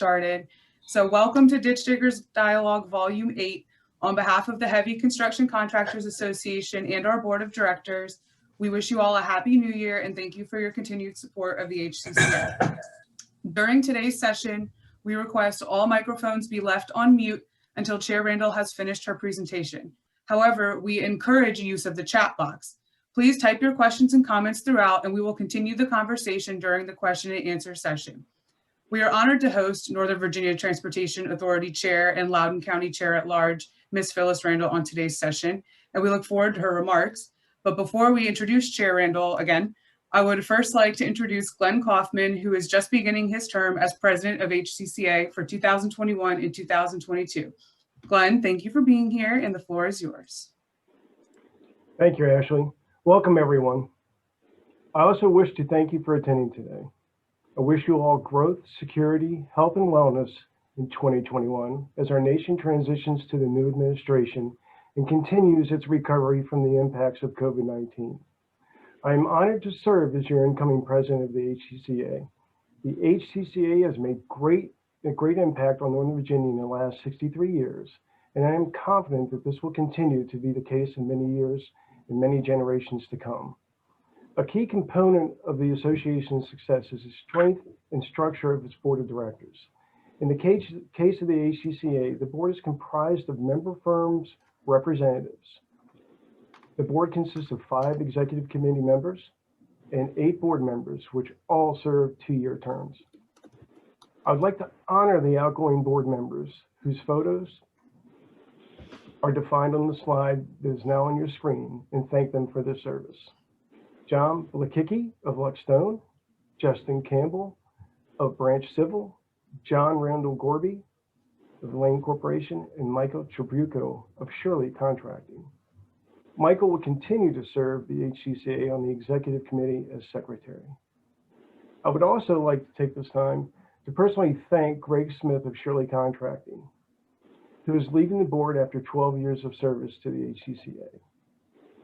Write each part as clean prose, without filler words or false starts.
started. So welcome to Ditch Diggers Dialogue Volume 8. On behalf of the Heavy Construction Contractors Association and our Board of Directors, we wish you all a Happy New Year and thank you for your continued support of the HCCA. During today's session, we request all microphones be left on mute until Chair Randall has finished her presentation. However, we encourage use of the chat box. Please type your questions and comments throughout, and we will continue the conversation during the question and answer session. We are honored to host Northern Virginia Transportation Authority Chair and Loudoun County Chair at Large, Ms. Phyllis Randall, on today's session, and we look forward to her remarks. But before we introduce Chair Randall again, I would first like to introduce Glenn Kaufman, who is just beginning his term as President of HCCA for 2021 and 2022. Glenn, thank you for being here, and the floor is yours. Thank you, Ashley. Welcome, everyone. I also wish to thank you for attending today. I wish you all growth, security, health, and wellness in 2021 as our nation transitions to the new administration and continues its recovery from the impacts of COVID-19. I am honored to serve as your incoming president of the HCCA. The HCCA has made a great impact on Northern Virginia in the last 63 years, and I am confident that this will continue to be the case in many years and many generations to come. A key component of the association's success is the strength and structure of its board of directors. In the case of the HCCA, the board is comprised of member firms' representatives. The board consists of 5 executive committee members and 8 board members, which all serve 2-year terms. I would like to honor the outgoing board members whose photos are defined on the slide that is now on your screen and thank them for their service. John Blakicki of Luckstone, Justin Campbell of Branch Civil, John Randall Gorby of Lane Corporation, and Michael Trabuco of Shirley Contracting. Michael will continue to serve the HCCA on the executive committee as secretary. I would also like to take this time to personally thank Greg Smith of Shirley Contracting, who is leaving the board after 12 years of service to the HCCA.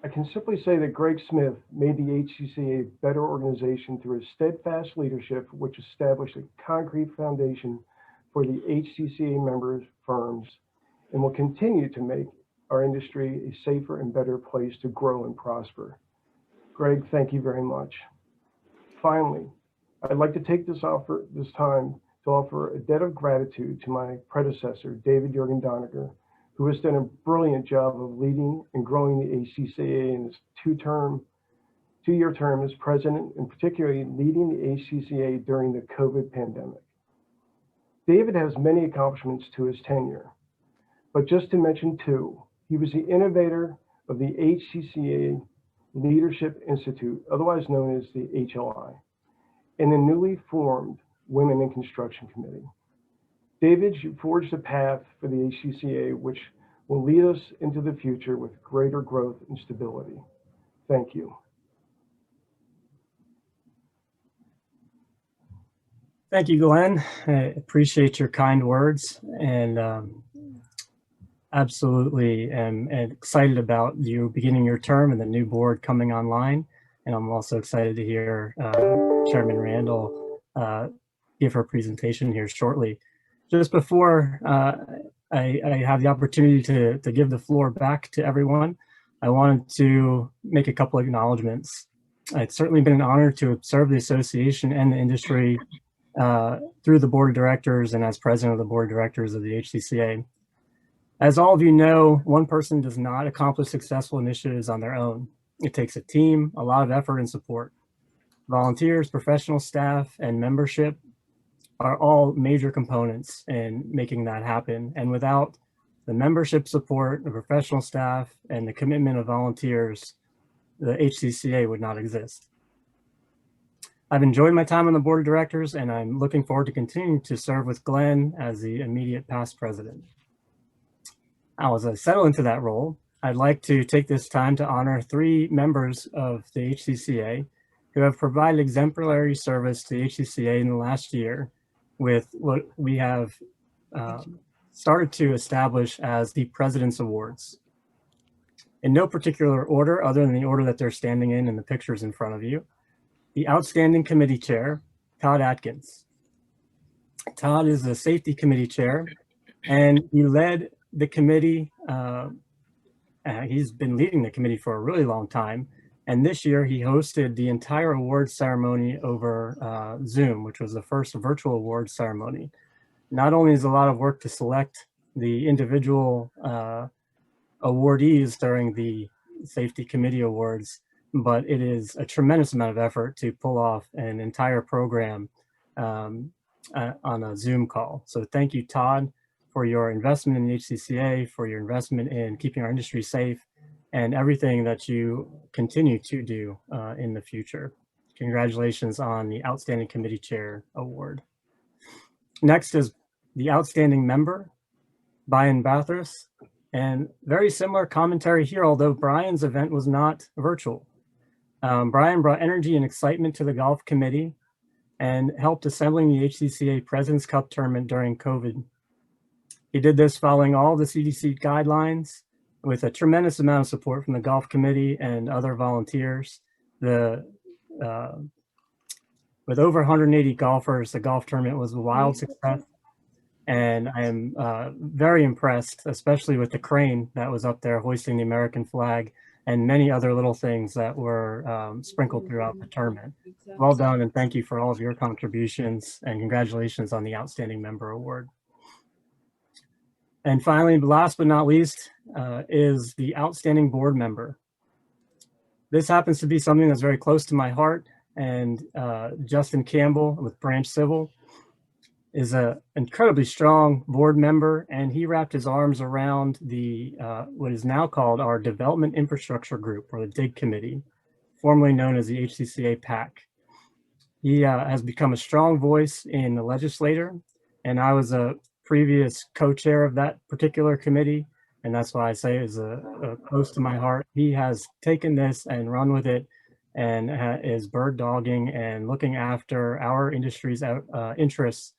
I can simply say that Greg Smith made the HCCA a better organization through his steadfast leadership, which established a concrete foundation for the HCCA member firms and will continue to make our industry a safer and better place to grow and prosper. Greg, thank you very much. Finally, I'd like to take this time to offer a debt of gratitude to my predecessor, David Jurgen Doniger, who has done a brilliant job of leading and growing the HCCA in his 2-year term as president, and particularly leading the HCCA during the COVID pandemic. David has many accomplishments to his tenure, but just to mention 2, he was the innovator of the HCCA Leadership Institute, otherwise known as the HLI, and the newly formed Women in Construction Committee. David, you forged a path for the HCCA, which will lead us into the future with greater growth and stability. Thank you. Thank you, Glenn. I appreciate your kind words, and absolutely am excited about you beginning your term and the new board coming online. And I'm also excited to hear Chairman Randall give her presentation here shortly. Just before I have the opportunity to give the floor back to everyone, I wanted to make a couple of acknowledgements. It's certainly been an honor to serve the association and the industry through the board of directors and as president of the board of directors of the HCCA. As all of you know, one person does not accomplish successful initiatives on their own. It takes a team, a lot of effort and support. Volunteers, professional staff, and membership are all major components in making that happen. And without the membership support, the professional staff, and the commitment of volunteers, the HCCA would not exist. I've enjoyed my time on the board of directors, and I'm looking forward to continuing to serve with Glenn as the immediate past president. Now, as I settle into that role, I'd like to take this time to honor 3 members of the HCCA who have provided exemplary service to the HCCA in the last year with what we have started to establish as the President's Awards. In no particular order other than the order that they're standing in the pictures in front of you. The Outstanding Committee Chair, Todd Atkins. Todd is the Safety Committee Chair, and he led the committee. He's been leading the committee for a really long time. And this year he hosted the entire awards ceremony over Zoom, which was the first virtual awards ceremony. Not only is a lot of work to select the individual awardees during the Safety Committee Awards, but it is a tremendous amount of effort to pull off an entire program on a Zoom call. So thank you, Todd, for your investment in the HCCA, for your investment in keeping our industry safe, and everything that you continue to do in the future. Congratulations on the Outstanding Committee Chair Award. Next is the Outstanding Member, Brian Bathurst, and very similar commentary here, although Brian's event was not virtual. Brian brought energy and excitement to the golf committee and helped assembling the HCCA President's Cup tournament during COVID. He did this following all the CDC guidelines with a tremendous amount of support from the golf committee and other volunteers. With over 180 golfers, the golf tournament was a wild success. And I am very impressed, especially with the crane that was up there hoisting the American flag and many other little things that were sprinkled throughout the tournament. Well done, and thank you for all of your contributions, and congratulations on the Outstanding Member Award. And finally, last but not least, is the Outstanding Board Member. This happens to be something that's very close to my heart, and Justin Campbell with Branch Civil is an incredibly strong board member, and he wrapped his arms around the what is now called our Development Infrastructure Group, or the DIG Committee, formerly known as the HCCA PAC. He has become a strong voice in the legislature, and I was a previous co-chair of that particular committee, and that's why I say it's close to my heart. He has taken this and run with it, and is bird dogging and looking after our industry's interests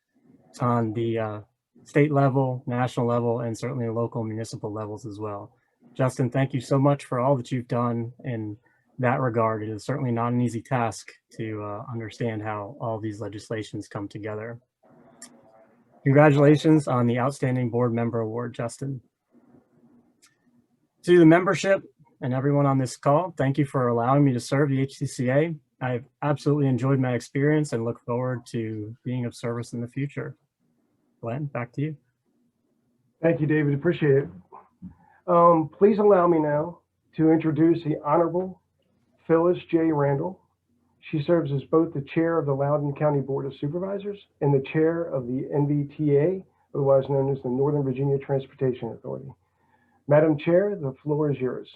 on the state level, national level, and certainly local municipal levels as well. Justin, thank you so much for all that you've done in that regard. It is certainly not an easy task to understand how all these legislations come together. Congratulations on the Outstanding Board Member Award, Justin. To the membership and everyone on this call, thank you for allowing me to serve the HCCA. I've absolutely enjoyed my experience and look forward to being of service in the future. Glenn, back to you. Thank you, David. Appreciate it. Please allow me now to introduce the Honorable Phyllis J. Randall. She serves as both the chair of the Loudoun County Board of Supervisors and the chair of the NVTA, otherwise known as the Northern Virginia Transportation Authority. Madam Chair, the floor is yours.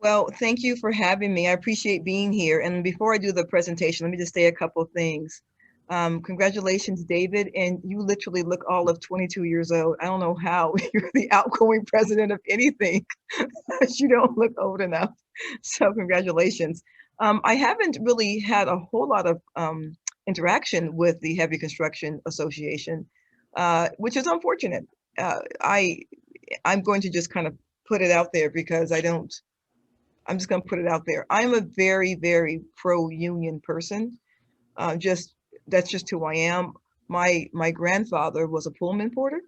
Well, thank you for having me. I appreciate being here. And before I do the presentation, let me just say a couple of things. Congratulations, David. And you literally look all of 22 years old. I don't know how you're the outgoing president of anything, but you don't look old enough. So congratulations. I haven't really had a whole lot of interaction with the Heavy Construction Association, which is unfortunate. I'm going to just kind of put it out there because I'm just going to put it out there. I'm a very, very pro-union person. That's just who I am. My grandfather was a Pullman porter,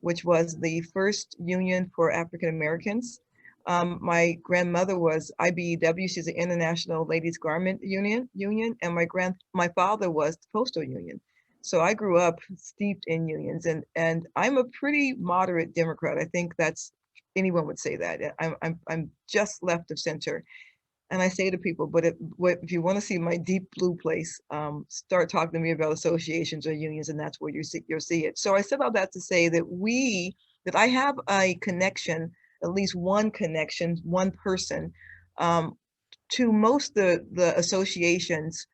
which was the first union for African Americans. My grandmother was IBEW, she's an International Ladies Garment Union, and my father was the Postal Union. So I grew up steeped in unions, and I'm a pretty moderate Democrat. I think anyone would say that. I'm just left of center. And I say to people, but if you want to see my deep blue place, start talking to me about associations or unions, and that's where you'll see it. So I said all that to say that I have a connection, at least one connection, one person, to most of the associations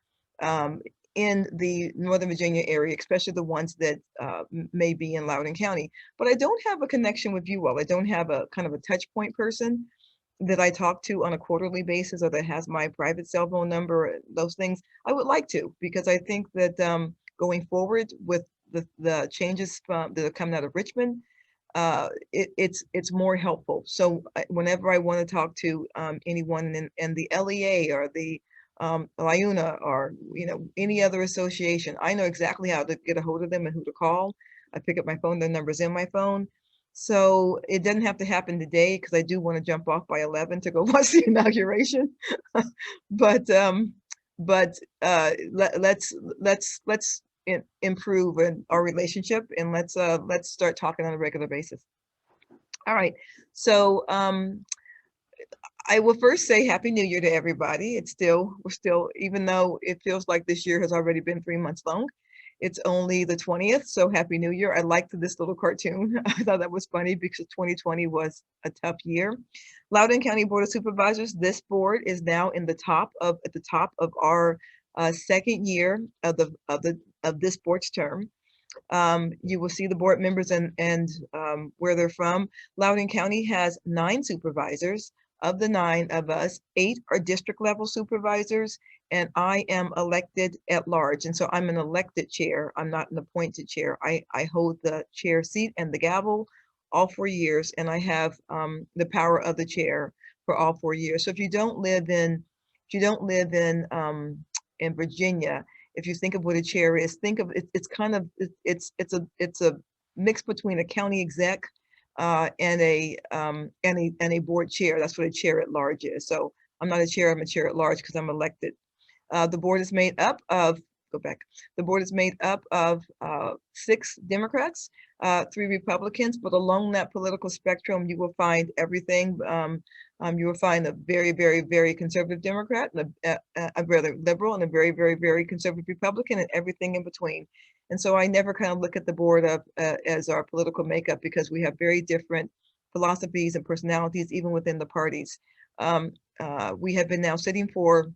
in the Northern Virginia area, especially the ones that may be in Loudoun County. But I don't have a connection with you all. I don't have a kind of a touch point person that I talk to on a quarterly basis, or that has my private cell phone number, those things. I would like to, because I think that going forward with the changes that are coming out of Richmond, it's more helpful. So whenever I want to talk to anyone in the LEA or the LIUNA or, any other association, I know exactly how to get a hold of them and who to call. I pick up my phone, their number's in my phone. So it doesn't have to happen today because I do want to jump off by 11 to go watch the inauguration. but let's improve our relationship, and let's start talking on a regular basis. All right. So I will first say Happy New Year to everybody. We're still, even though it feels like this year has already been 3 months long, it's only the 20th. So Happy New Year. I liked this little cartoon. I thought that was funny because 2020 was a tough year. Loudoun County Board of Supervisors, this board is now at the top of our second year of this board's term. You will see the board members and where they're from. Loudoun County has 9 supervisors. Of the 9 of us, 8 are district level supervisors, and I am elected at large. And so I'm an elected chair. I'm not an appointed chair. I hold the chair seat and the gavel all 4 years, and I have the power of the chair for all 4 years. So if you don't live in Virginia, if you think of what a chair is, think of it, it's a mix between a county exec and a board chair. That's what a chair at large is. So I'm not a chair, I'm a chair at large because I'm elected. The board is made up of, the board is made up of 6 Democrats, 3 Republicans, but along that political spectrum, you will find everything. You will find a very, very, very conservative Democrat, and a rather liberal, and a very, very, very conservative Republican, and everything in between. And so I never kind of look at the board as our political makeup, because we have very different philosophies and personalities, even within the parties. We have been now sitting for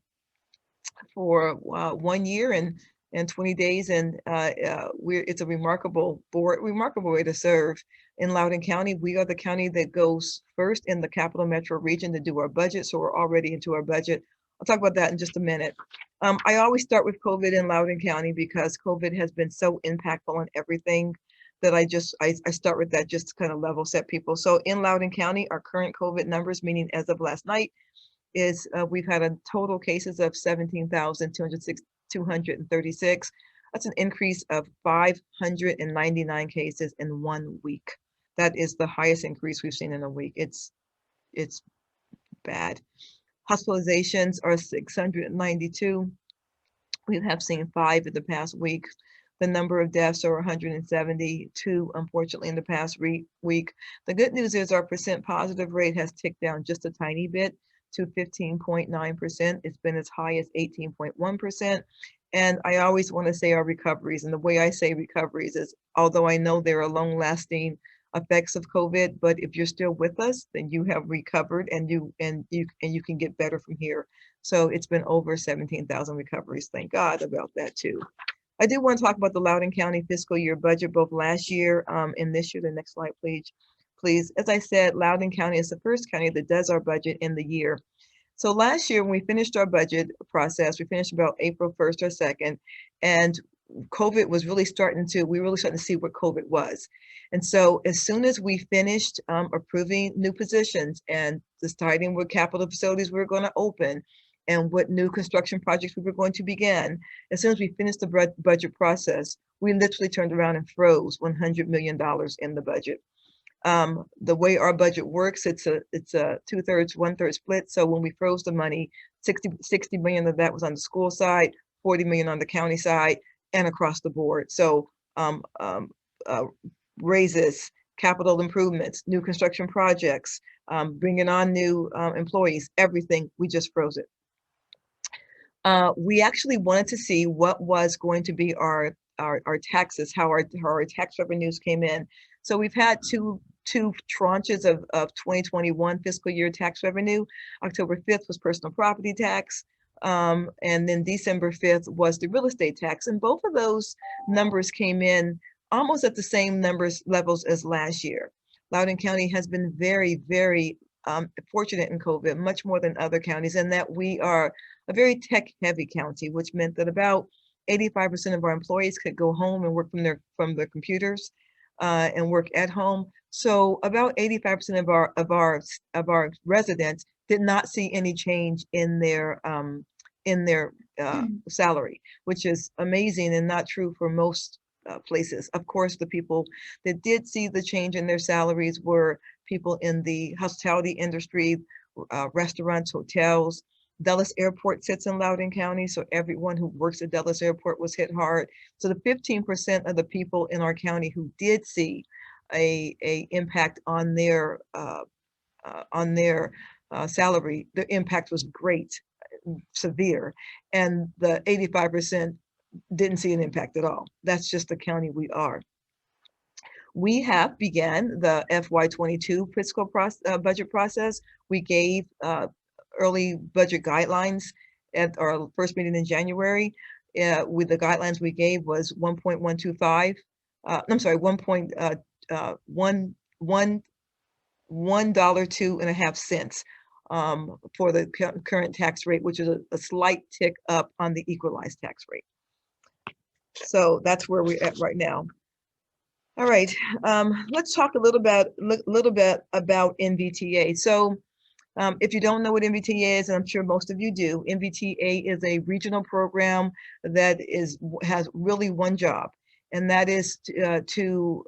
1 year and 20 days, and it's a remarkable board, remarkable way to serve. In Loudoun County, we are the county that goes first in the Capital Metro region to do our budget, so we're already into our budget. I'll talk about that in just a minute. I always start with COVID in Loudoun County because COVID has been so impactful on everything that I start with that just to kind of level set people. So in Loudoun County, our current COVID numbers, meaning as of last night, is we've had a total cases of 17,236. That's an increase of 599 cases in 1 week. That is the highest increase we've seen in a week. It's bad. Hospitalizations are 692. We have seen 5 in the past week. The number of deaths are 172, unfortunately, in the past week. The good news is our percent positive rate has ticked down just a tiny bit to 15.9%. It's been as high as 18.1%. And I always want to say our recoveries, and the way I say recoveries is, although I know there are long-lasting effects of COVID, but if you're still with us, then you have recovered, and you can get better from here. So it's been over 17,000 recoveries. Thank God about that too. I do want to talk about the Loudoun County fiscal year budget, both last year and this year. The next slide, please. As I said, Loudoun County is the first county that does our budget in the year. So last year, when we finished our budget process, we finished about April 1st or 2nd, and COVID was really starting to see what COVID was. And so as soon as we finished approving new positions and deciding what capital facilities we were going to open and what new construction projects we were going to begin, as soon as we finished the budget process, we literally turned around and froze $100 million in the budget. The way our budget works, it's a 2/3, 1/3 split. So when we froze the money, 60 million of that was on the school side, 40 million on the county side, and across the board. So raises, capital improvements, new construction projects, bringing on new employees, everything, we just froze it. We actually wanted to see what was going to be our taxes, how our tax revenues came in. So we've had two tranches of 2021 fiscal year tax revenue. October 5th was personal property tax, and then December 5th was the real estate tax. And both of those numbers came in almost at the same levels as last year. Loudoun County has been very, very fortunate in COVID, much more than other counties, in that we are a very tech-heavy county, which meant that about 85% of our employees could go home and work from their computers and work at home. So about 85% of our residents did not see any change in their in their salary, which is amazing and not true for most places. Of course, the people that did see the change in their salaries were people in the hospitality industry, restaurants, hotels. Dulles Airport sits in Loudoun County, so everyone who works at Dulles Airport was hit hard. So the 15% of the people in our county who did see a impact on their salary, the impact was great, severe, and the 85% didn't see an impact at all. That's just the county we are. We have began the FY22 fiscal budget process. We gave early budget guidelines at our first meeting in January. With the guidelines we gave was 1.125. I'm sorry, $1.02.50 for the current tax rate, which is a slight tick up on the equalized tax rate. So that's where we're at right now. All right, let's talk a little bit about NVTA. So if you don't know what NVTA is, and I'm sure most of you do, NVTA is a regional program that has really one job, and that is to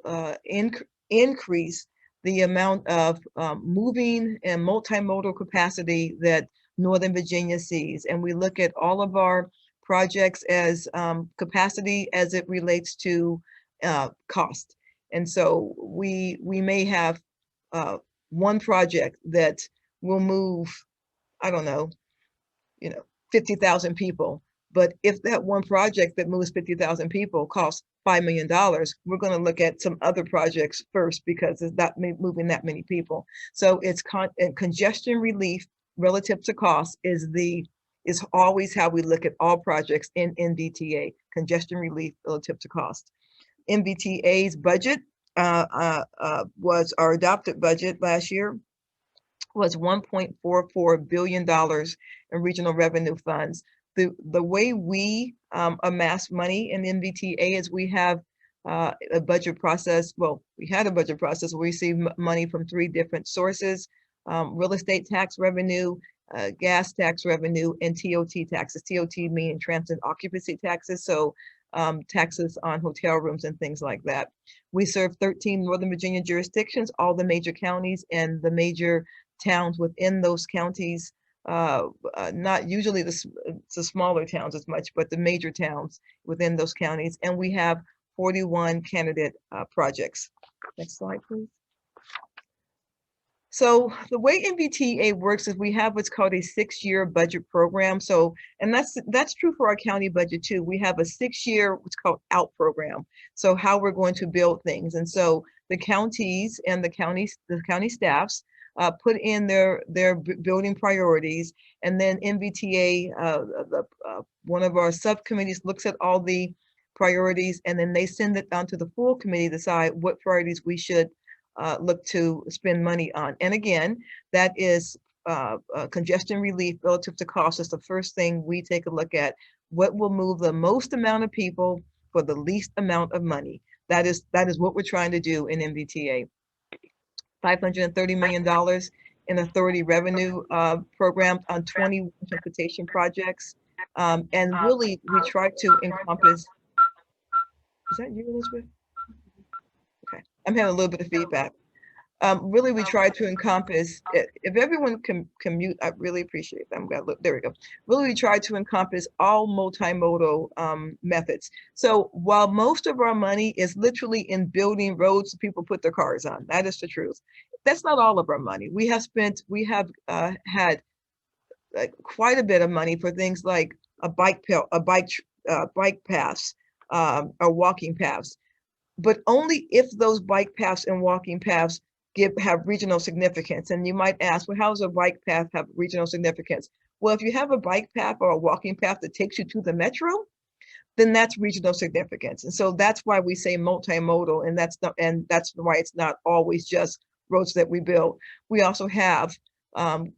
increase the amount of moving and multimodal capacity that Northern Virginia sees. And we look at all of our projects as capacity as it relates to cost. And so we may have one project that will move, I don't know, 50,000 people. But if that one project that moves 50,000 people costs $5 million, we're going to look at some other projects first because it's not moving that many people. So it's congestion relief relative to cost is always how we look at all projects in NVTA, congestion relief relative to cost. NVTA's budget was our adopted budget last year was $1.44 billion in regional revenue funds. The way we amass money in NVTA is we have a budget process. Well, we had a budget process where we receive money from 3 different sources: real estate tax revenue, gas tax revenue, and TOT taxes. TOT meaning transit occupancy taxes. So taxes on hotel rooms and things like that. We serve 13 Northern Virginia jurisdictions, all the major counties and the major towns within those counties. Not usually the smaller towns as much, but the major towns within those counties. And we have 41 candidate projects. Next slide, please. So the way NVTA works is we have what's called a 6-year budget program. So, and that's true for our county budget too. We have a 6-year, what's called OUT program. So how we're going to build things. And so the counties and the county staffs put in their building priorities, and then NVTA, one of our subcommittees, looks at all the priorities, and then they send it down to the full committee to decide what priorities we should look to spend money on. And again, that is congestion relief relative to cost. Is the first thing we take a look at. What will move the most amount of people for the least amount of money? That is what we're trying to do in NVTA. $530 million in authority revenue program on 20 transportation projects. And really, we try to encompass, is that you, Elizabeth? Okay, I'm having a little bit of feedback. Really, we try to encompass, if everyone can mute, I really appreciate that. I'm gonna look, there we go. Really, we try to encompass all multimodal methods. So while most of our money is literally in building roads people put their cars on, that is the truth. That's not all of our money. We have had quite a bit of money for things like bike paths or walking paths, but only if those bike paths and walking paths have regional significance. And you might ask, well, how does a bike path have regional significance? Well, if you have a bike path or a walking path that takes you to the metro, then that's regional significance. And so that's why we say multimodal, and that's why it's not always just roads that we build. We also have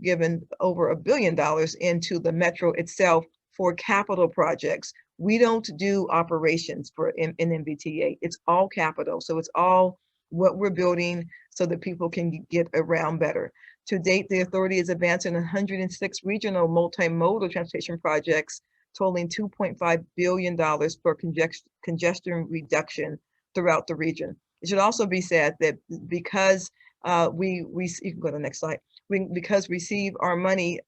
given over $1 billion into the metro itself for capital projects. We don't do operations in NVTA. It's all capital. So it's all what we're building so that people can get around better. To date, the authority is advancing 106 regional multimodal transportation projects totaling $2.5 billion for congestion reduction throughout the region. It should also be said that because you can go to the next slide, because we receive our money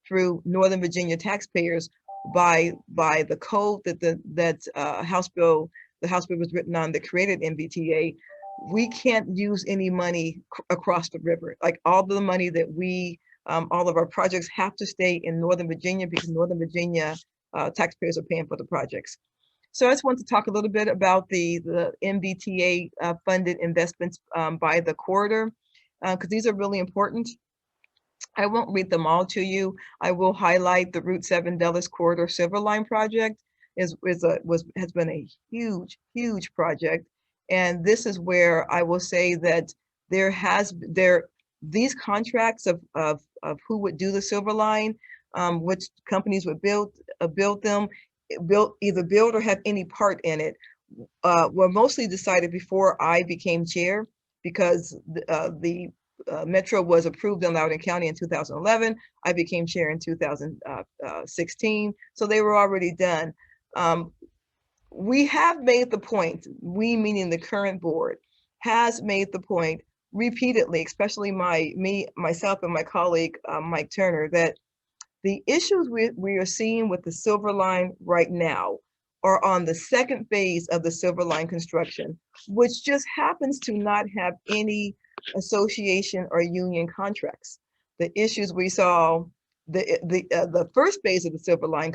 through Northern Virginia taxpayers by the code that the House bill was written on that created NVTA, we can't use any money across the river. Like all the money that all of our projects have to stay in Northern Virginia because Northern Virginia taxpayers are paying for the projects. So I just want to talk a little bit about the NVTA funded investments by the corridor, because these are really important. I won't read them all to you. I will highlight the Route 7 Dulles Corridor Silver Line project has been a huge project. And this is where I will say that these contracts of who would do the Silver Line, which companies would either build or have any part in it, were mostly decided before I became chair, because the Metro was approved in Loudoun County in 2011. I became chair in 2016, so they were already done. We have made the point, we meaning the current board, has made the point repeatedly, especially myself and my colleague, Mike Turner, that the issues we are seeing with the Silver Line right now are on the second phase of the Silver Line construction, which just happens to not have any association or union contracts. The issues we saw, the first phase of the Silver Line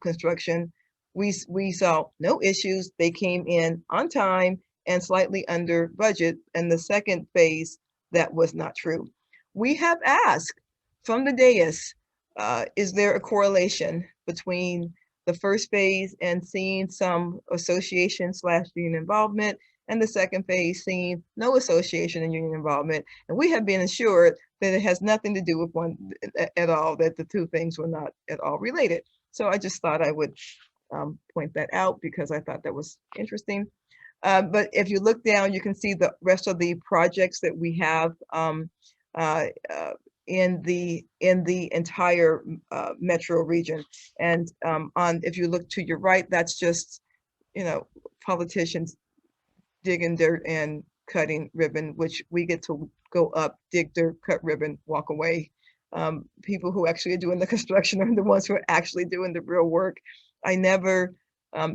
construction, we saw no issues. They came in on time and slightly under budget. And the second phase, that was not true. We have asked from the dais, is there a correlation between the first phase and seeing some association/union involvement, and the second phase seeing no association and union involvement? And we have been assured that it has nothing to do with one at all, that the two things were not at all related. So I just thought I would point that out because I thought that was interesting. But if you look down, you can see the rest of the projects that we have in the entire metro region. And if you look to your right, that's just, politicians digging dirt and cutting ribbon, which we get to go up, dig dirt, cut ribbon, walk away. People who actually are doing the construction are the ones who are actually doing the real work. I never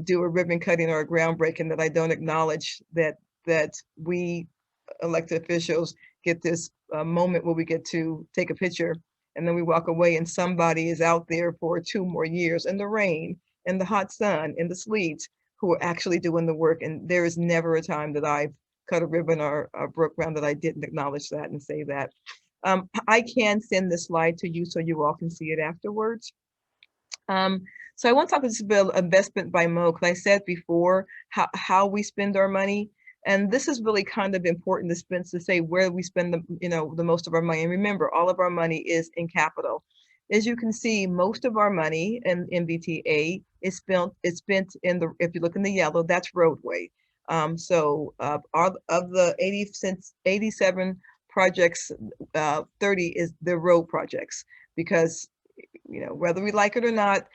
do a ribbon cutting or a groundbreaking that I don't acknowledge that we elected officials get this moment where we get to take a picture, and then we walk away and somebody is out there for 2 more years in the rain, in the hot sun, in the sleet, who are actually doing the work. And there is never a time that I've cut a ribbon or broke ground that I didn't acknowledge that and say that. I can send this slide to you so you all can see it afterwards. So I want to talk just about investment by mode, because I said before how we spend our money. And this is really kind of important to say where we spend the most of our money. And remember, all of our money is in capital. As you can see, most of our money in NVTA is spent in the, if you look in the yellow, that's roadway. So of the 87 projects, 30 is the road projects, because whether we like it or not,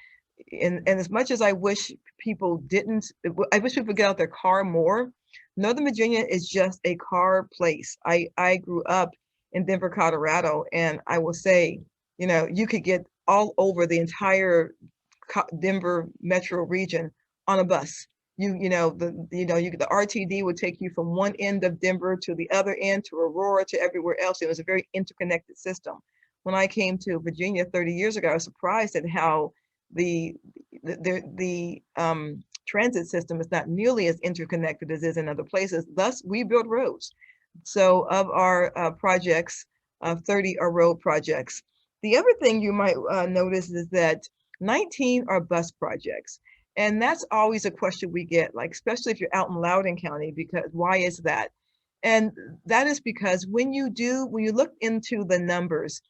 and as much as I wish people didn't, I wish people get out their car more. Northern Virginia is just a car place. I grew up in Denver, Colorado, and I will say, you could get all over the entire Denver metro region on a bus. The RTD would take you from one end of Denver to the other end, to Aurora, to everywhere else. It was a very interconnected system. When I came to Virginia 30 years ago, I was surprised at how the transit system is not nearly as interconnected as is in other places. Thus, we build roads. So of our projects, 30 are road projects. The other thing you might notice is that 19 are bus projects. And that's always a question we get, like, especially if you're out in Loudoun County, because why is that? And that is because when you look into the numbers,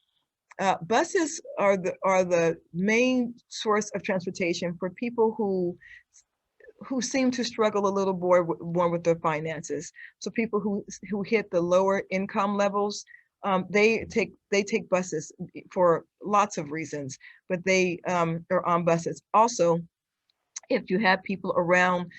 buses are the main source of transportation for people who who seem to struggle a little more with their finances. So people who hit the lower income levels, they take buses for lots of reasons, but they are on buses. Also, if you have people around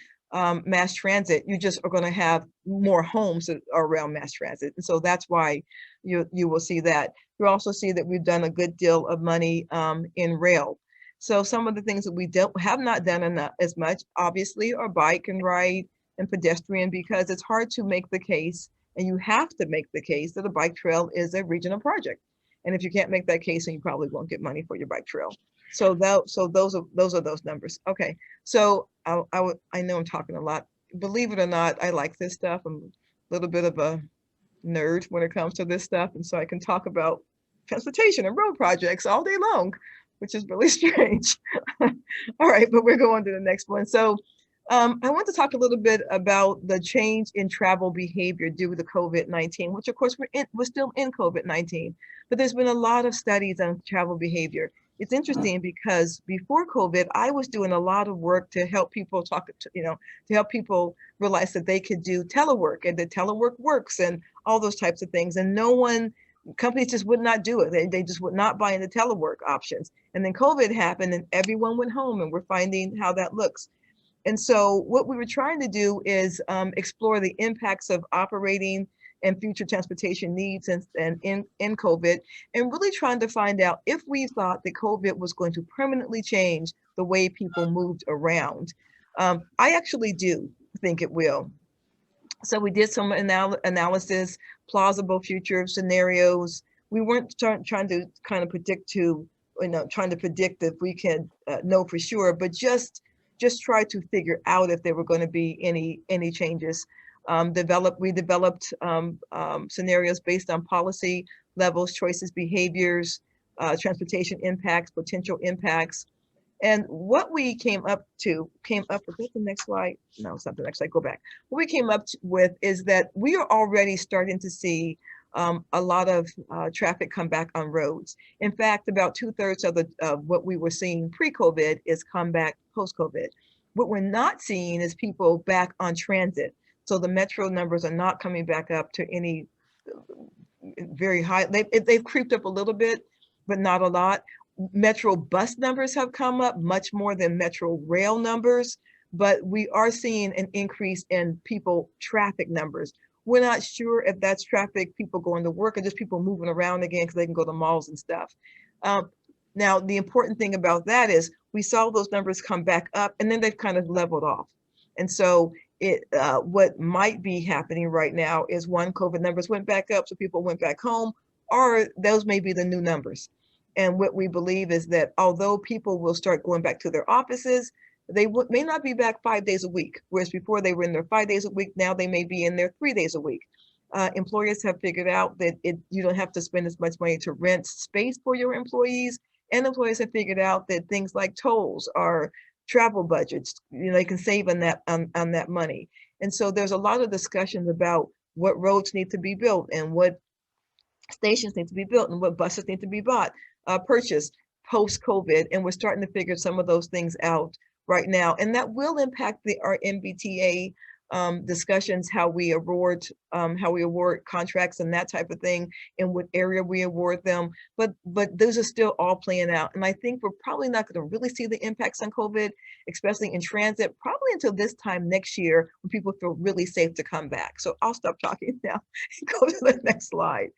mass transit, you just are going to have more homes that are around mass transit. And so that's why you will see that. You also see that we've done a good deal of money in rail. So some of the things that we have not done enough as much, obviously, are bike and ride and pedestrian, because it's hard to make the case, and you have to make the case, that a bike trail is a regional project. And if you can't make that case, then you probably won't get money for your bike trail. So those are those numbers. Okay, so I know I'm talking a lot. Believe it or not, I like this stuff. I'm a little bit of a nerd when it comes to this stuff, and so I can talk about transportation and road projects all day long, which is really strange. All right, but we're going to the next one. So I want to talk a little bit about the change in travel behavior due to COVID-19, which of course we're still in COVID-19, but there's been a lot of studies on travel behavior. It's interesting because before COVID, I was doing a lot of work to help people to help people realize that they could do telework and that telework works and all those types of things. And companies just would not do it. They just would not buy into telework options. And then COVID happened and everyone went home, and we're finding how that looks. And so what we were trying to do is explore the impacts of operating and future transportation needs and in COVID, and really trying to find out if we thought that COVID was going to permanently change the way people moved around. I actually do think it will. So we did some analysis, plausible future scenarios. We weren't trying to kind of predict if we can know for sure, but just try to figure out if there were going to be any changes. We developed scenarios based on policy levels, choices, behaviors, transportation impacts, potential impacts. And what we came up with, the next slide? No, it's not the next slide, go back. What we came up with is that we are already starting to see a lot of traffic come back on roads. In fact, about 2/3 of what we were seeing pre-COVID is come back post-COVID. What we're not seeing is people back on transit. So the metro numbers are not coming back up to any very high. They've creeped up a little bit, but not a lot. Metro bus numbers have come up much more than metro rail numbers, but we are seeing an increase in people traffic numbers. We're not sure if that's traffic, people going to work, or just people moving around again because they can go to malls and stuff. Now, the important thing about that is we saw those numbers come back up and then they've kind of leveled off. And so what might be happening right now is COVID numbers went back up, so people went back home, or those may be the new numbers. And what we believe is that although people will start going back to their offices, they may not be back 5 days a week, whereas before they were in there 5 days a week, now they may be in there 3 days a week. Employers have figured out that you don't have to spend as much money to rent space for your employees, and employers have figured out that things like tolls are travel budgets, they can save on that money. And so there's a lot of discussions about what roads need to be built and what stations need to be built and what buses need to be purchased post-COVID. And we're starting to figure some of those things out right now. And that will impact our NVTA discussions, how we award contracts and that type of thing, in what area we award them. But those are still all playing out. And I think we're probably not going to really see the impacts on COVID, especially in transit, probably until this time next year when people feel really safe to come back. So I'll stop talking now and go to the next slide.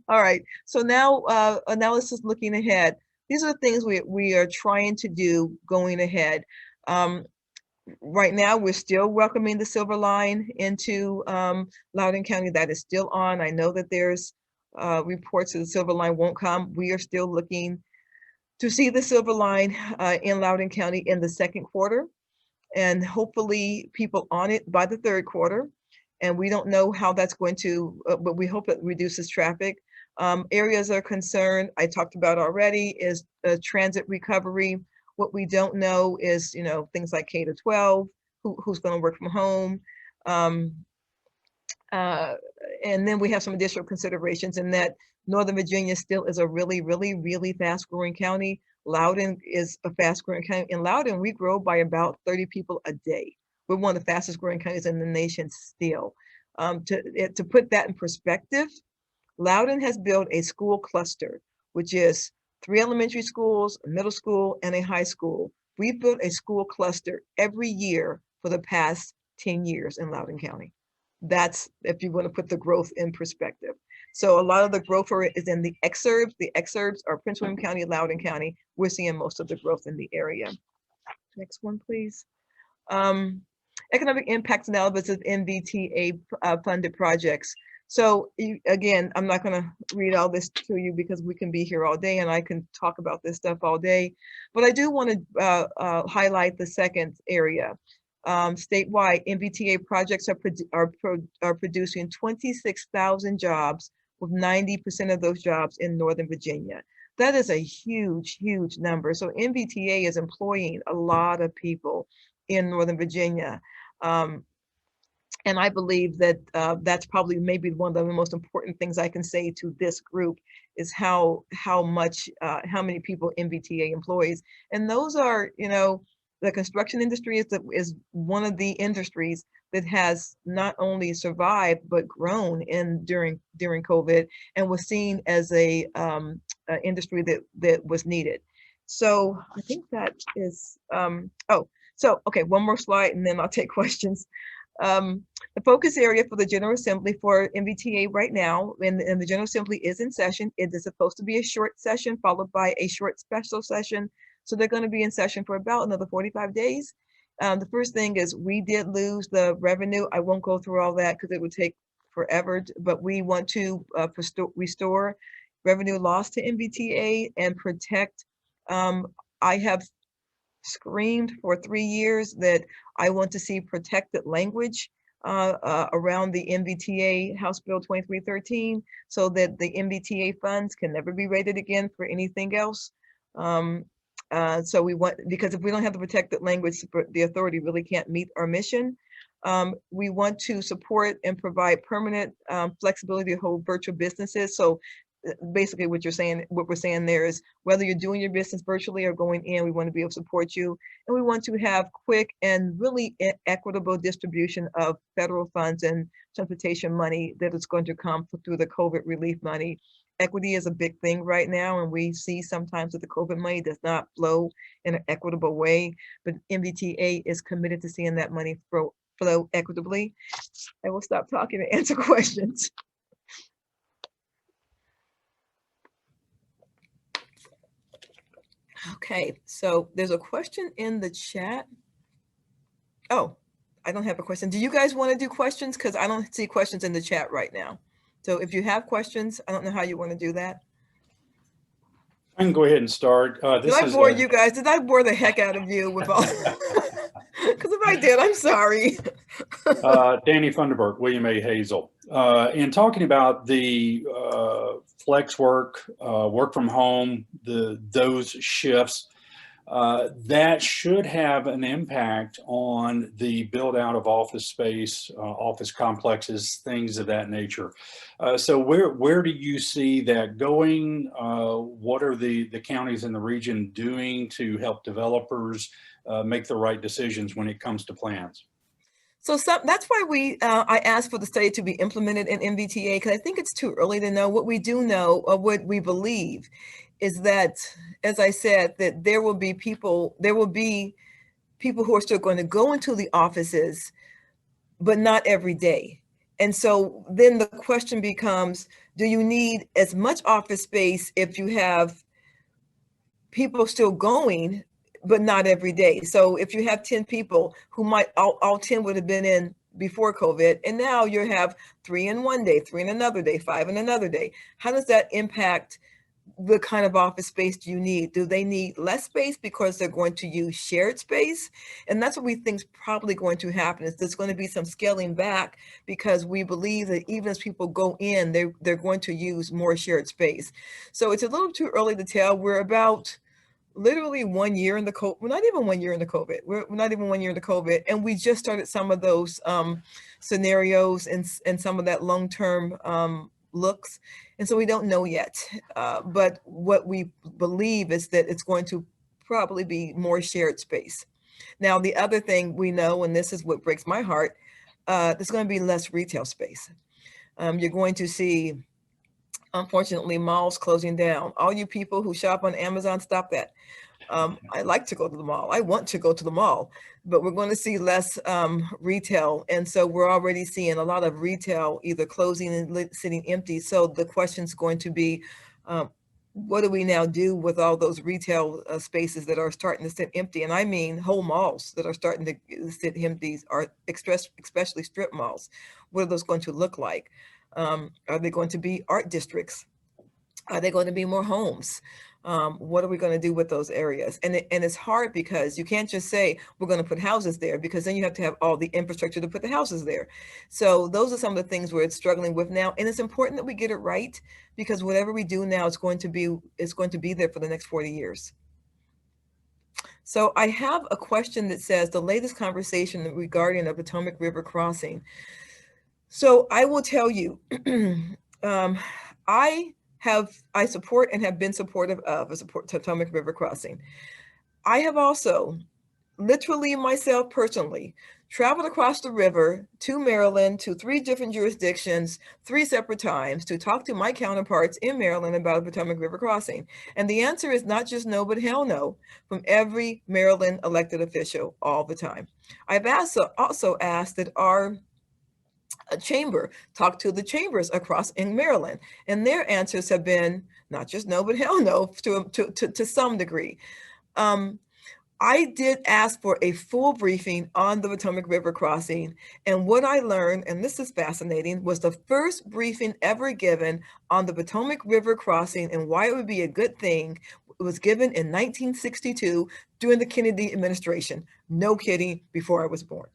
All right, so now analysis looking ahead. These are the things we are trying to do going ahead. Right now, we're still welcoming the Silver Line into Loudoun County. That is still on. I know that there's reports that the Silver Line won't come. We are still looking to see the Silver Line in Loudoun County in the second quarter, and hopefully people on it by the third quarter. And we don't know how that's going to, but we hope it reduces traffic. Areas are concerned, I talked about already, is transit recovery. What we don't know is, things like K-12, who's going to work from home. And then we have some additional considerations in that Northern Virginia still is a really, really, really fast growing county. Loudoun is a fast growing county. In Loudoun, we grow by about 30 people a day. we're one of the fastest growing counties in the nation still. To put that in perspective, Loudoun has built a school cluster, which is 3 elementary schools, a middle school, and a high school. We've built a school cluster every year for the past 10 years in Loudoun County. That's if you want to put the growth in perspective. So a lot of the growth for it is in the exurbs. The exurbs are Prince William County, Loudoun County. We're seeing most of the growth in the area. Next one, please. Economic impact analysis of NVTA funded projects. So again, I'm not going to read all this to you because we can be here all day and I can talk about this stuff all day. But I do want to highlight the second area. Statewide, NVTA projects are producing 26,000 jobs, with 90% of those jobs in Northern Virginia. That is a huge, huge number. So NVTA is employing a lot of people in Northern Virginia. And I believe that that's probably maybe one of the most important things I can say to this group is how many people NVTA employs. And those are, you know, the construction industry is one of the industries that has not only survived but grown during COVID and was seen as a industry that was needed. So I think that is okay, one more slide and then I'll take questions. The focus area for the General Assembly for NVTA right now, and the General Assembly is in session. It is supposed to be a short session followed by a short special session. So they're going to be in session for about another 45 days. The first thing is we did lose the revenue. I won't go through all that because it would take forever, but we want to restore revenue lost to NVTA and protect. I have screamed for 3 years that I want to see protected language around the NVTA House Bill 2313 so that the NVTA funds can never be rated again for anything else. So we want, because if we don't have the protected language, the authority really can't meet our mission. We want to support and provide permanent flexibility to hold virtual businesses. So basically what we're saying there is whether you're doing your business virtually or going in, we want to be able to support you. And we want to have quick and really equitable distribution of federal funds and transportation money that is going to come through the COVID relief money. Equity is a big thing right now, and we see sometimes that the COVID money does not flow in an equitable way, but NVTA is committed to seeing that money flow equitably. I will stop talking and answer questions. Okay, so there's a question in the chat. Oh, I don't have a question. Do you guys want to do questions? Because I don't see questions in the chat right now. So if you have questions, I don't know how you want to do that. I can go ahead and start. Did I bore you guys? Did I bore the heck out of you with all? Because if I did, I'm sorry. Danny Funderburk, William A. Hazel. In talking about the flex work, work from home, those shifts, that should have an impact on the build out of office space, office complexes, things of that nature. So where do you see that going? What are the counties in the region doing to help developers make the right decisions when it comes to plans? So that's why I asked for the study to be implemented in NVTA, because I think it's too early to know. What we do know, or what we believe, is that, as I said, that there will be people who are still going to go into the offices, but not every day. And so then the question becomes, do you need as much office space if you have people still going, but not every day? So if you have 10 people who might, all 10 would have been in before COVID, and now you have 3 in one day, 3 in another day, 5 in another day. How does that impact the kind of office space do you need? Do they need less space because they're going to use shared space? And that's what we think is probably going to happen, is there's going to be some scaling back, because we believe that even as people go in, they're going to use more shared space. So it's a little too early to tell. We're about literally 1 year in the COVID. We're not even 1 year in the COVID. We're not even 1 year in the COVID. And we just started some of those scenarios and some of that long-term looks. And so we don't know yet. But what we believe is that it's going to probably be more shared space. Now, the other thing we know, and this is what breaks my heart, there's going to be less retail space. You're going to see, unfortunately, malls closing down. All you people who shop on Amazon, stop that. I like to go to the mall. I want to go to the mall, but we're going to see less retail. And so we're already seeing a lot of retail either closing and sitting empty. So the question's going to be, what do we now do with all those retail spaces that are starting to sit empty? And I mean whole malls that are starting to sit empty, are especially strip malls. What are those going to look like? Are they going to be art districts? Are they going to be more homes? What are we going to do with those areas? And it's hard because you can't just say we're going to put houses there, because then you have to have all the infrastructure to put the houses there. So those are some of the things we're struggling with now. And it's important that we get it right, because whatever we do now is going to be there for the next 40 years. So I have a question that says the latest conversation regarding the Potomac River crossing. So I will tell you, I support and have been supportive of a Potomac River crossing. I have also, literally myself personally, traveled across the river to Maryland, to 3 different jurisdictions, 3 separate times, to talk to my counterparts in Maryland about a Potomac River crossing. And the answer is not just no, but hell no, from every Maryland elected official all the time. I've also asked that our chamber talk to the chambers across in Maryland, and their answers have been not just no, but hell no, to some degree. I did ask for a full briefing on the Potomac River crossing, and what I learned, and this is fascinating, was the first briefing ever given on the Potomac River crossing and why it would be a good thing. It was given in 1962 during the Kennedy administration. No kidding, before I was born.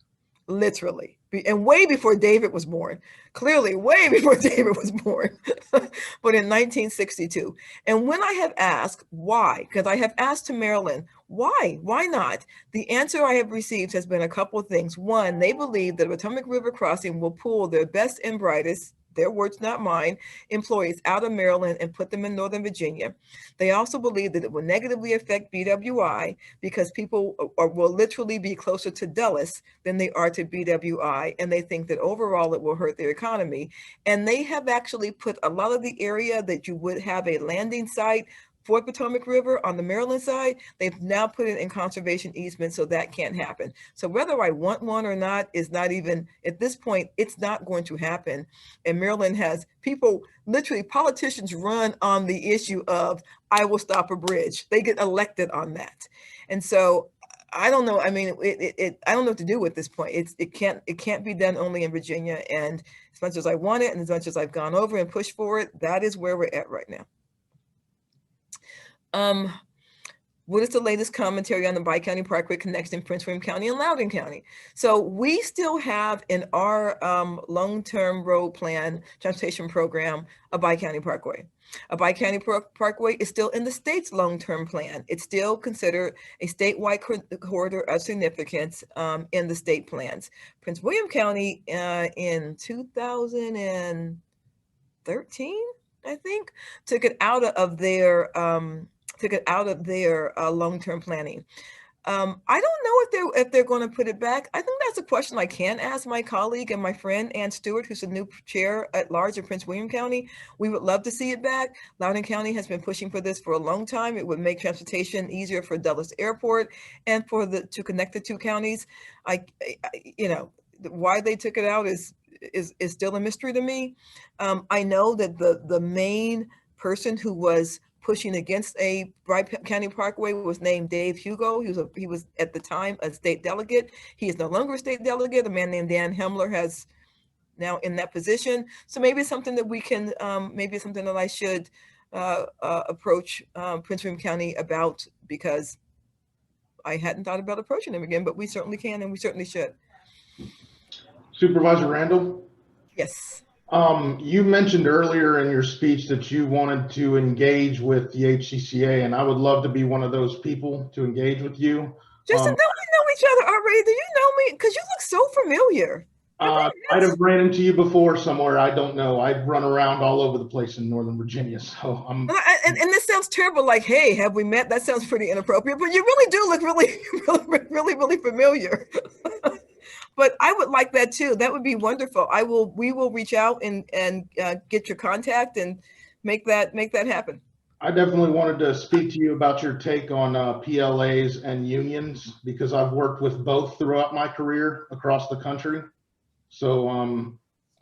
Literally, and way before David was born, clearly way before David was born, but in 1962. And when I have asked why, because I have asked to Maryland, why not? The answer I have received has been a couple of things. One, they believe that the Potomac River crossing will pull their best and brightest, their words, not mine, employees out of Maryland and put them in Northern Virginia. They also believe that it will negatively affect BWI because people will literally be closer to Dulles than they are to BWI. And they think that overall it will hurt their economy. And they have actually put a lot of the area that you would have a landing site for Potomac River on the Maryland side, they've now put it in conservation easement, so that can't happen. So whether I want one or not is not even, at this point, it's not going to happen. And Maryland has people, literally politicians run on the issue of, I will stop a bridge. They get elected on that. And so I don't know. I mean, I don't know what to do at this point. It can't be done only in Virginia. And as much as I want it and as much as I've gone over and pushed for it, that is where we're at right now. What is the latest commentary on the Bi-County Parkway connection in Prince William County and Loudoun County? So we still have in our long-term road plan transportation program a Bi-County Parkway. A Bi-County Parkway is still in the state's long-term plan. It's still considered a statewide corridor of significance in the state plans. Prince William County in 2013, I think, took it out of their long-term planning. I don't know if they're going to put it back. I think that's a question I can ask my colleague and my friend Ann Stewart, who's the new chair at large of Prince William County. We would love to see it back. Loudoun County has been pushing for this for a long time. It would make transportation easier for Dulles Airport and to connect the 2 counties. Why they took it out is still a mystery to me. I know that the main person who was pushing against a Bi-County Parkway was named Dave Hugo. He was at the time a state delegate. He is no longer a state delegate. A man named Dan Hemler has now in that position. So maybe it's something that we can, maybe it's something that I should approach Prince William County about, because I hadn't thought about approaching them again, but we certainly can and we certainly should. Supervisor Randall? Yes. You mentioned earlier in your speech that you wanted to engage with the HCCA, and I would love to be one of those people to engage with you. Justin, don't we know each other already? Do you know me? Because you look so familiar. I'd have ran into you before somewhere. I don't know. I'd run around all over the place in Northern Virginia. So I'm. And this sounds terrible. Like, hey, have we met? That sounds pretty inappropriate. But you really do look really familiar. But I would like that too. That would be wonderful. We will reach out and get your contact and make that happen. I definitely wanted to speak to you about your take on PLAs and unions, because I've worked with both throughout my career across the country. So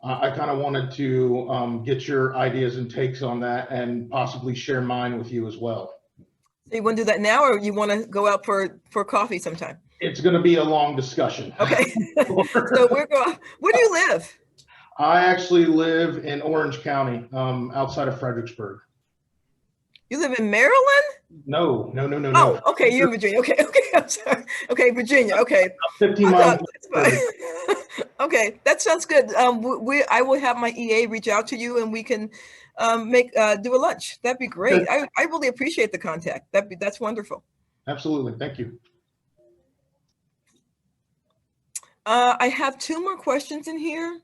I kind of wanted to get your ideas and takes on that and possibly share mine with you as well. So you want to do that now, or you want to go out for coffee sometime? It's going to be a long discussion. Okay. So where do you live? I actually live in Orange County, outside of Fredericksburg. You live in Maryland? No. Oh, okay. You're in Virginia. Okay. I'm sorry. Okay, Virginia. Okay. 15 miles. Okay, that sounds good. I will have my EA reach out to you, and we can do a lunch. That'd be great. Okay. I really appreciate the contact. That's wonderful. Absolutely. Thank you. I have 2 more questions in here.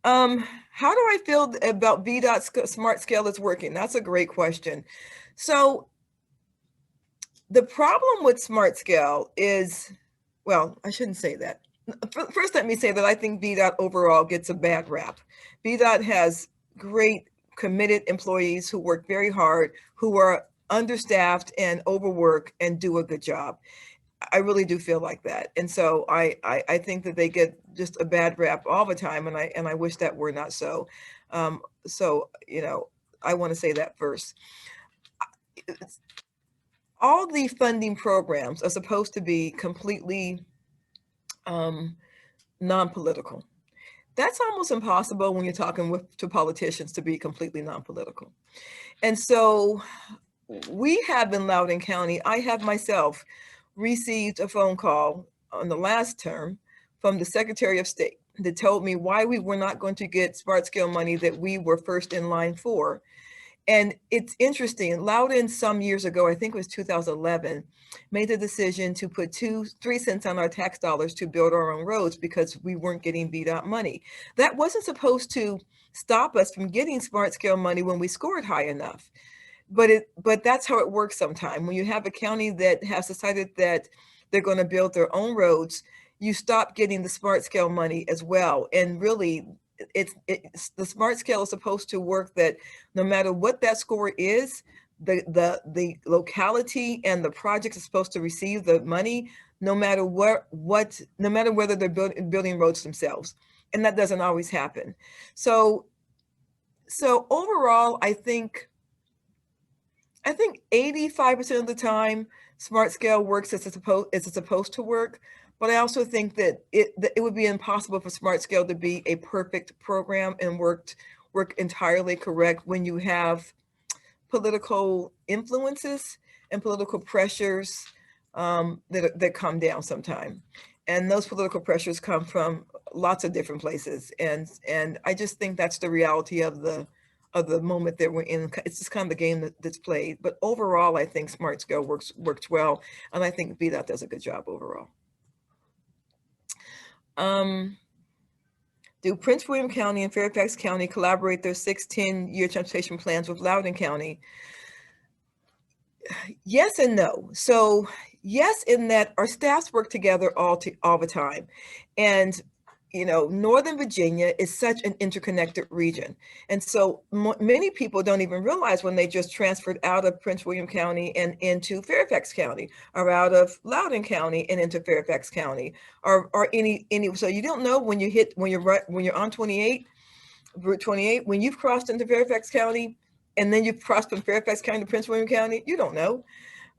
How do I feel about VDOT Smart Scale is working? That's a great question. So the problem with Smart Scale is, well, I shouldn't say that. First, let me say that I think VDOT overall gets a bad rap. VDOT has great, committed employees who work very hard, who are understaffed and overwork and do a good job. I really do feel like that. And so I think that they get just a bad rap all the time. And I wish that were not so. So, I want to say that first. All the funding programs are supposed to be completely non-political. That's almost impossible when you're talking to politicians to be completely non-political. And so we have in Loudoun County, I have myself received a phone call on the last term from the Secretary of State that told me why we were not going to get Smart Scale money that we were first in line for. And it's interesting, Loudoun some years ago, I think it was 2011, made the decision to put 3 cents on our tax dollars to build our own roads because we weren't getting VDOT money. That wasn't supposed to stop us from getting Smart Scale money when we scored high enough. But that's how it works sometimes. When you have a county that has decided that they're going to build their own roads, you stop getting the Smart Scale money as well. And really, it's the Smart Scale is supposed to work that no matter what that score is, the locality and the project is supposed to receive the money, no matter no matter whether they're building roads themselves. And that doesn't always happen. So overall, I think 85% of the time, Smart Scale works as it's supposed to work. But I also think that it would be impossible for Smart Scale to be a perfect program and work entirely correct when you have political influences and political pressures that come down sometime. And those political pressures come from lots of different places. And I just think that's the reality of the moment that we're in. It's just kind of the game that's played. But overall, I think Smart Scale works well. And I think VDOT does a good job overall. Do Prince William County and Fairfax County collaborate their 6-10-year transportation plans with Loudoun County? Yes and no. So yes, in that our staffs work together all the time. And Northern Virginia is such an interconnected region. And so many people don't even realize when they just transferred out of Prince William County and into Fairfax County, or out of Loudoun County and into Fairfax County, or any, so you don't know when you're on 28, Route 28, when you've crossed into Fairfax County, and then you've crossed from Fairfax County to Prince William County, you don't know.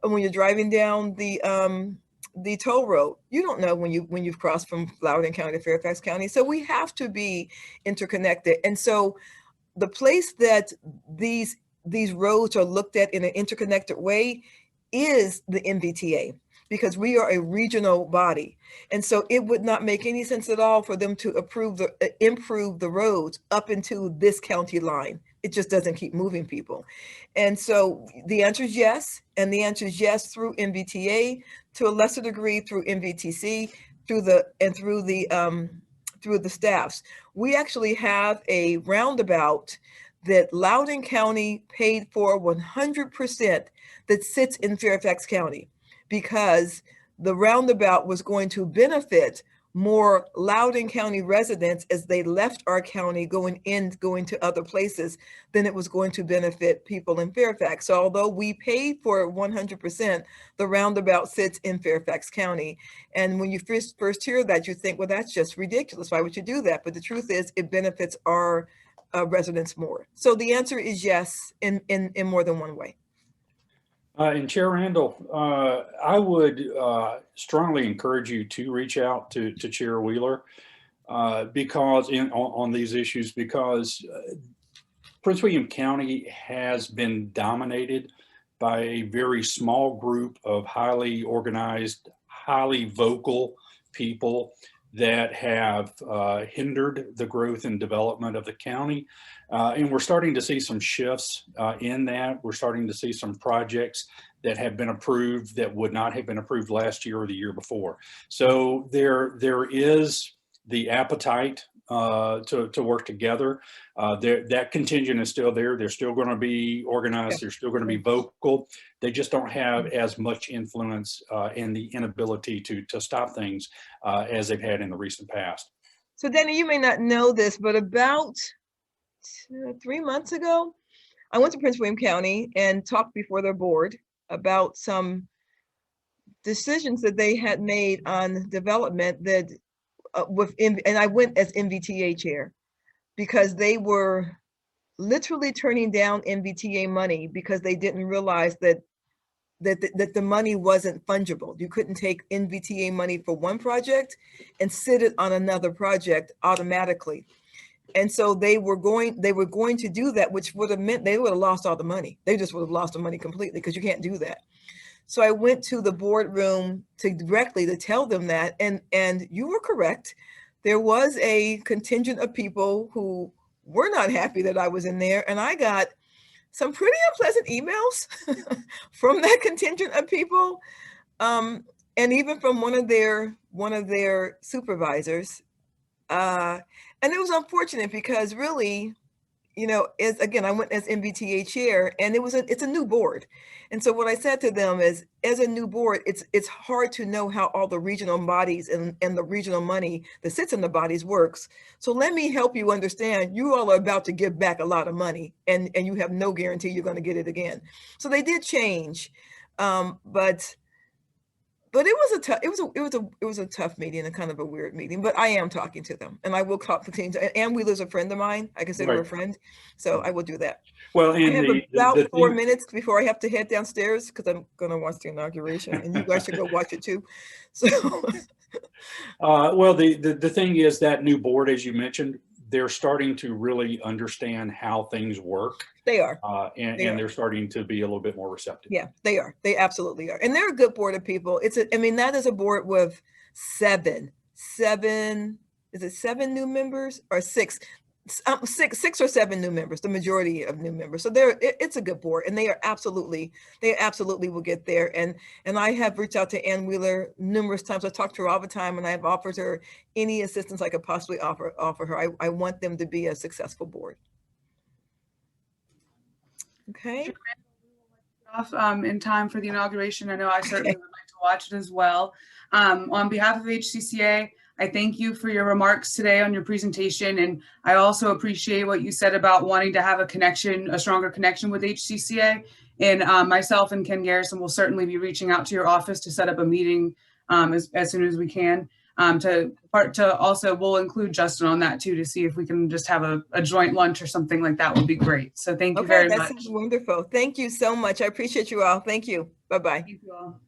And when you're driving down the toll road, you don't know when you've crossed from Loudoun County to Fairfax County. So we have to be interconnected. And so the place that these roads are looked at in an interconnected way is the NVTA, because we are a regional body. And so it would not make any sense at all for them to improve the roads up into this county line. It just doesn't keep moving people. And so the answer is yes. And the answer is yes through NVTA, to a lesser degree through NVTC, through the through the staffs. We actually have a roundabout that Loudoun County paid for 100% that sits in Fairfax County, because the roundabout was going to benefit more Loudoun County residents as they left our county going to other places than it was going to benefit people in Fairfax. So although we paid for it 100%, the roundabout sits in Fairfax County. And when you first hear that, you think, well, that's just ridiculous. Why would you do that? But the truth is it benefits our residents more. So the answer is yes, in more than one way. And Chair Randall, I would strongly encourage you to reach out to Chair Wheeler because on these issues, because Prince William County has been dominated by a very small group of highly organized, highly vocal people that have hindered the growth and development of the county. And we're starting to see some shifts in that. We're starting to see some projects that have been approved that would not have been approved last year or the year before. So there is the appetite to work together. That contingent is still there. They're still going to be organized. They're still going to be vocal. They just don't have as much influence and the inability to stop things as they've had in the recent past. So Danny, you may not know this, but about 3 months ago, I went to Prince William County and talked before their board about some decisions that they had made on development that and I went as NVTA chair because they were literally turning down NVTA money because they didn't realize that the money wasn't fungible. You couldn't take NVTA money for one project and sit it on another project automatically. And so they were going to do that, which would have meant they would have lost all the money. They just would have lost the money completely because you can't do that. So I went to the boardroom directly to tell them that, and you were correct. There was a contingent of people who were not happy that I was in there, and I got some pretty unpleasant emails from that contingent of people, and even from one of their supervisors. And it was unfortunate because really, again, I went as NVTA chair, and it's a new board. And so what I said to them is, as a new board, it's hard to know how all the regional bodies and the regional money that sits in the bodies works. So let me help you understand, you all are about to give back a lot of money, and you have no guarantee you're going to get it again. So they did change, but it was a tough meeting and kind of a weird meeting, but I am talking to them, and I will talk to teams. Ann Wheeler's a friend of mine. I consider her a friend, so I will do that. Well, I have about 4 minutes before I have to head downstairs because I'm going to watch the inauguration, and you guys should go watch it too. So, well, the thing is that new board, as you mentioned, they're starting to really understand how things work. They are. And they're starting to be a little bit more receptive. Yeah, they are. They absolutely are. And they're a good board of people. That is a board with seven, is it 7 new members or 6? 6 or 7 new members, the majority of new members. So it's a good board, and they absolutely will get there. And I have reached out to Ann Wheeler numerous times. I talked to her all the time, and I have offered her any assistance I could possibly offer her. I want them to be a successful board. Okay. Off in time for the inauguration. I know I certainly would like to watch it as well. On behalf of HCCA, I thank you for your remarks today on your presentation, and I also appreciate what you said about wanting to have a stronger connection with HCCA. And myself and Ken Garrison will certainly be reaching out to your office to set up a meeting as soon as we can. We'll include Justin on that too, to see if we can just have a joint lunch or something like that would be great. So thank you very much. That sounds wonderful. Thank you so much. I appreciate you all. Thank you. Bye-bye. Thank you all.